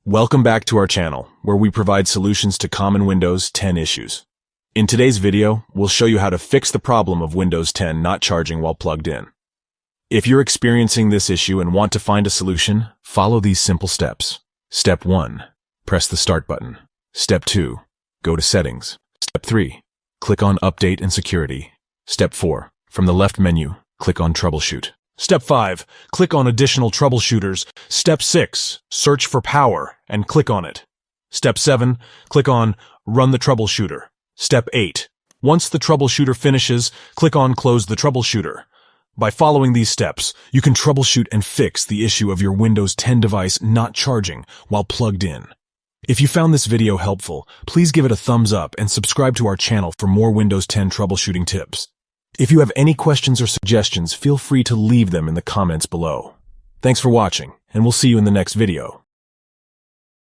Welcome back to our channel, where we provide solutions to common Windows 10 issues. In today's video, we'll show you how to fix the problem of Windows 10 not charging while plugged in. If you're experiencing this issue and want to find a solution, follow these simple steps. Step 1. Press the Start button. Step 2. Go to Settings. Step 3. Click on Update and Security. Step 4. From the left menu, click on Troubleshoot. Step 5. Click on Additional Troubleshooters. Step 6. Search for Power and click on it. Step 7. Click on Run the Troubleshooter. Step 8. Once the troubleshooter finishes, click on Close the Troubleshooter. By following these steps, you can troubleshoot and fix the issue of your Windows 10 device not charging while plugged in. If you found this video helpful, please give it a thumbs up and subscribe to our channel for more Windows 10 troubleshooting tips. If you have any questions or suggestions, feel free to leave them in the comments below. Thanks for watching, and we'll see you in the next video.